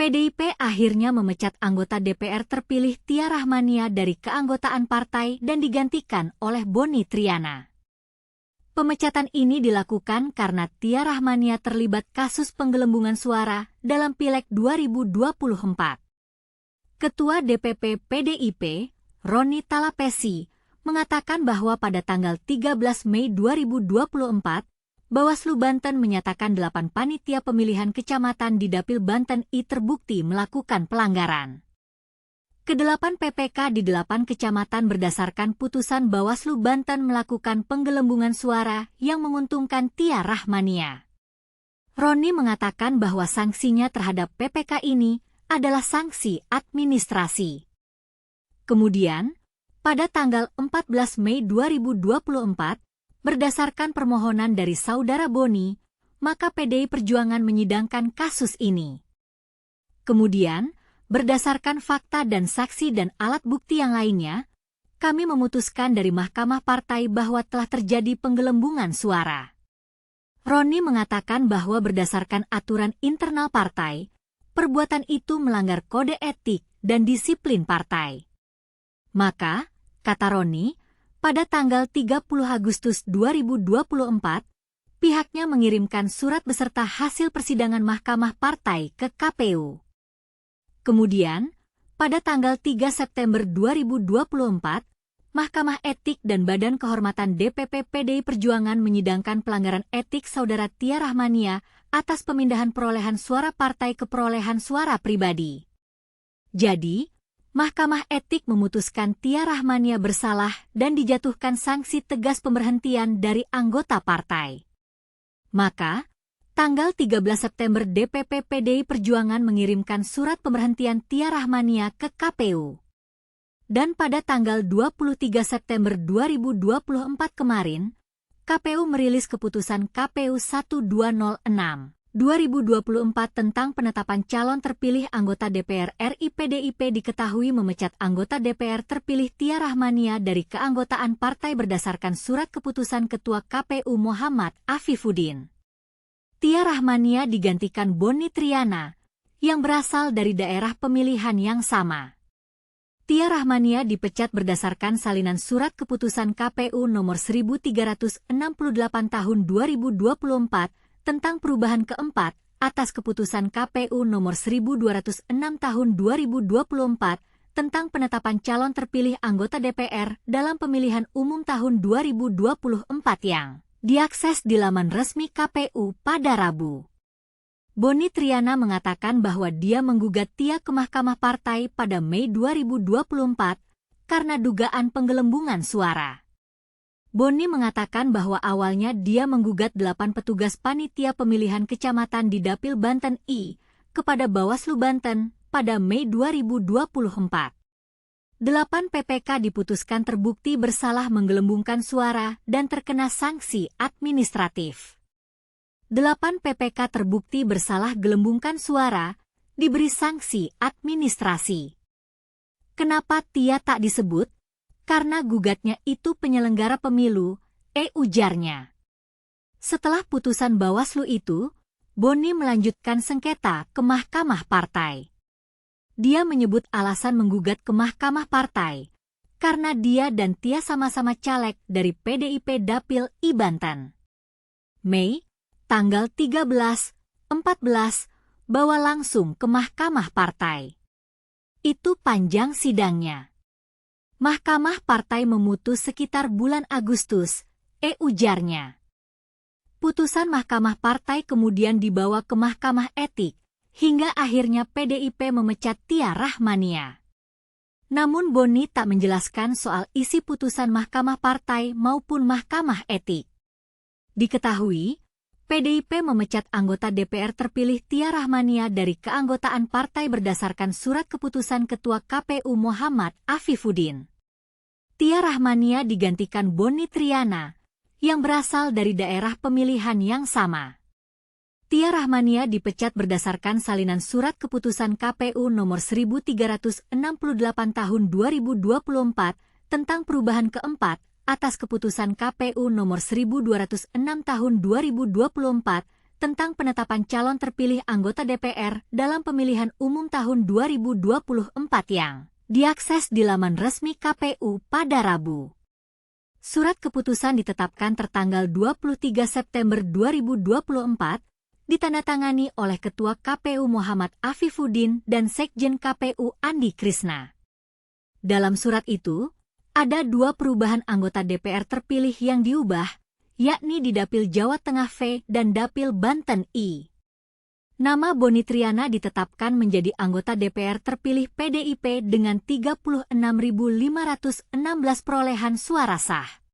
PDIP akhirnya memecat anggota DPR terpilih Tia Rahmania dari keanggotaan partai dan digantikan oleh Boni Triana. Pemecatan ini dilakukan karena Tia Rahmania terlibat kasus penggelembungan suara dalam Pileg 2024. Ketua DPP PDIP, Roni Talapesi, mengatakan bahwa pada tanggal 13 Mei 2024, Bawaslu Banten menyatakan 8 panitia pemilihan kecamatan di Dapil Banten I terbukti melakukan pelanggaran. Kedelapan PPK di 8 kecamatan berdasarkan putusan Bawaslu Banten melakukan penggelembungan suara yang menguntungkan Tia Rahmania. Roni mengatakan bahwa sanksinya terhadap PPK ini adalah sanksi administrasi. Kemudian, pada tanggal 14 Mei 2024, berdasarkan permohonan dari saudara Boni, maka PDI Perjuangan menyidangkan kasus ini. Kemudian, berdasarkan fakta dan saksi dan alat bukti yang lainnya, kami memutuskan dari Mahkamah Partai bahwa telah terjadi penggelembungan suara. Roni mengatakan bahwa berdasarkan aturan internal partai, perbuatan itu melanggar kode etik dan disiplin partai. Maka, kata Roni, pada tanggal 30 Agustus 2024, pihaknya mengirimkan surat beserta hasil persidangan Mahkamah Partai ke KPU. Kemudian, pada tanggal 3 September 2024, Mahkamah Etik dan Badan Kehormatan DPP PDI Perjuangan menyidangkan pelanggaran etik saudara Tia Rahmania atas pemindahan perolehan suara partai ke perolehan suara pribadi. Jadi, Mahkamah Etik memutuskan Tia Rahmania bersalah dan dijatuhkan sanksi tegas pemberhentian dari anggota partai. Maka, tanggal 13 September DPP PDI Perjuangan mengirimkan surat pemberhentian Tia Rahmania ke KPU. Dan pada tanggal 23 September 2024 kemarin, KPU merilis keputusan KPU 1206. 2024 tentang penetapan calon terpilih anggota DPR RI PDIP diketahui memecat anggota DPR terpilih Tia Rahmania dari keanggotaan partai berdasarkan surat keputusan Ketua KPU Muhammad Afifuddin. Tia Rahmania digantikan Boni Triana, yang berasal dari daerah pemilihan yang sama. Tia Rahmania dipecat berdasarkan salinan surat keputusan KPU nomor 1368 tahun 2024, tentang perubahan keempat atas keputusan KPU nomor 1206 tahun 2024 tentang penetapan calon terpilih anggota DPR dalam pemilihan umum tahun 2024 yang diakses di laman resmi KPU pada Rabu. Boni Triana mengatakan bahwa dia menggugat Tia ke Mahkamah Partai pada Mei 2024 karena dugaan penggelembungan suara. Boni mengatakan bahwa awalnya dia menggugat 8 petugas panitia pemilihan kecamatan di Dapil Banten I kepada Bawaslu Banten pada Mei 2024. 8 PPK diputuskan terbukti bersalah menggelembungkan suara dan terkena sanksi administratif. 8 PPK terbukti bersalah gelembungkan suara, diberi sanksi administrasi. Kenapa Tia tak disebut? Karena gugatnya itu penyelenggara pemilu, ujarnya. Setelah putusan Bawaslu itu, Boni melanjutkan sengketa ke Mahkamah Partai. Dia menyebut alasan menggugat ke Mahkamah Partai, karena dia dan Tia sama-sama caleg dari PDIP Dapil I Banten. Mei, tanggal 13, 14, bawa langsung ke Mahkamah Partai. Itu panjang sidangnya. Mahkamah Partai memutus sekitar bulan Agustus, ujarnya. Putusan Mahkamah Partai kemudian dibawa ke Mahkamah Etik, hingga akhirnya PDIP memecat Tia Rahmania. Namun Boni tak menjelaskan soal isi putusan Mahkamah Partai maupun Mahkamah Etik. Diketahui, PDIP memecat anggota DPR terpilih Tia Rahmania dari keanggotaan partai berdasarkan surat keputusan Ketua KPU Muhammad Afifuddin. Tia Rahmania digantikan Boni Triana, yang berasal dari daerah pemilihan yang sama. Tia Rahmania dipecat berdasarkan salinan surat keputusan KPU nomor 1368 tahun 2024 tentang perubahan keempat atas keputusan KPU nomor 1206 tahun 2024 tentang penetapan calon terpilih anggota DPR dalam pemilihan umum tahun 2024 yang diakses di laman resmi KPU pada Rabu. Surat keputusan ditetapkan tertanggal 23 September 2024, ditandatangani oleh Ketua KPU Muhammad Afifuddin dan Sekjen KPU Andi Krisna. Dalam surat itu, ada 2 perubahan anggota DPR terpilih yang diubah, yakni di Dapil Jawa Tengah V dan Dapil Banten I. Nama Boni Triana ditetapkan menjadi anggota DPR terpilih PDIP dengan 36.516 perolehan suara sah.